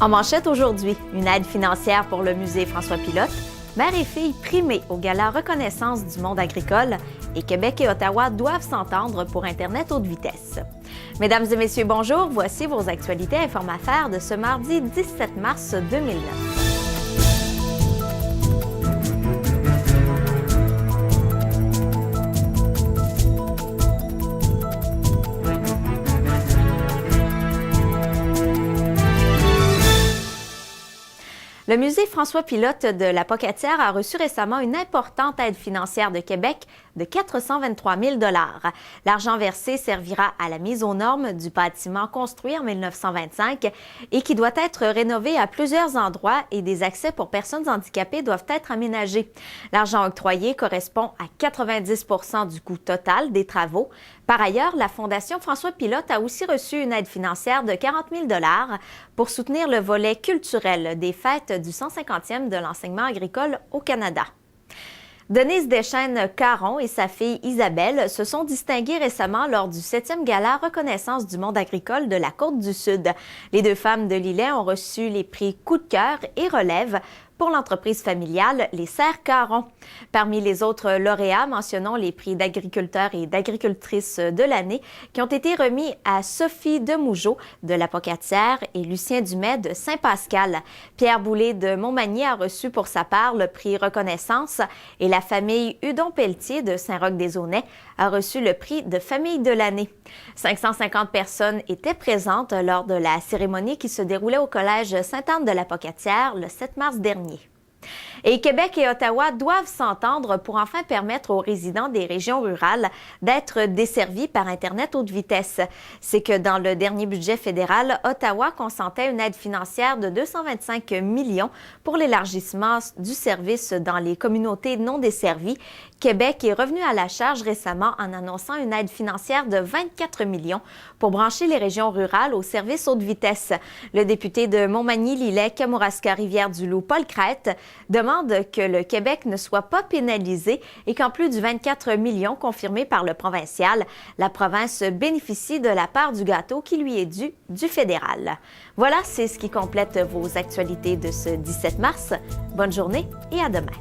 En manchette aujourd'hui, une aide financière pour le musée François Pilote, mère et fille primées au gala Reconnaissance du monde agricole et Québec et Ottawa doivent s'entendre pour Internet haute vitesse. Mesdames et messieurs, bonjour, voici vos actualités Inform-Affaires de ce mardi 17 mars 2009. Le musée François Pilote de la Pocatière a reçu récemment une importante aide financière de Québec de 423 000 $. L'argent versé servira à la mise aux normes du bâtiment construit en 1925 et qui doit être rénové à plusieurs endroits et des accès pour personnes handicapées doivent être aménagés. L'argent octroyé correspond à 90 % du coût total des travaux. Par ailleurs, la Fondation François Pilote a aussi reçu une aide financière de 40 000 $ pour soutenir le volet culturel des fêtes du 150e de l'enseignement agricole au Canada. Denise Deschênes-Caron et sa fille Isabelle se sont distinguées récemment lors du 7e gala Reconnaissance du monde agricole de la Côte-du-Sud. Les deux femmes de Lillet ont reçu les prix Coup de cœur et Relève pour l'entreprise familiale Les Serres Caron. Parmi les autres lauréats, mentionnons les prix d'agriculteurs et d'agricultrices de l'année qui ont été remis à Sophie Demougeot de la Pocatière et Lucien Dumais de Saint-Pascal. Pierre Boulay de Montmagny a reçu pour sa part le prix Reconnaissance et la famille Hudon-Pelletier de Saint-Roch-des-Aunais a reçu le prix de famille de l'année. 550 personnes étaient présentes lors de la cérémonie qui se déroulait au collège Sainte-Anne de la Pocatière le 7 mars dernier. Et Québec et Ottawa doivent s'entendre pour enfin permettre aux résidents des régions rurales d'être desservis par Internet haute vitesse. C'est que dans le dernier budget fédéral, Ottawa consentait une aide financière de 225 millions pour l'élargissement du service dans les communautés non desservies. Québec est revenu à la charge récemment en annonçant une aide financière de 24 millions pour brancher les régions rurales au service haute vitesse. Le député de Montmagny-Lillet-Kamouraska-Rivière-du-Loup, Paul Crête, demande que le Québec ne soit pas pénalisé et qu'en plus du 24 millions confirmés par le provincial, la province bénéficie de la part du gâteau qui lui est due du fédéral. Voilà, c'est ce qui complète vos actualités de ce 17 mars. Bonne journée et à demain.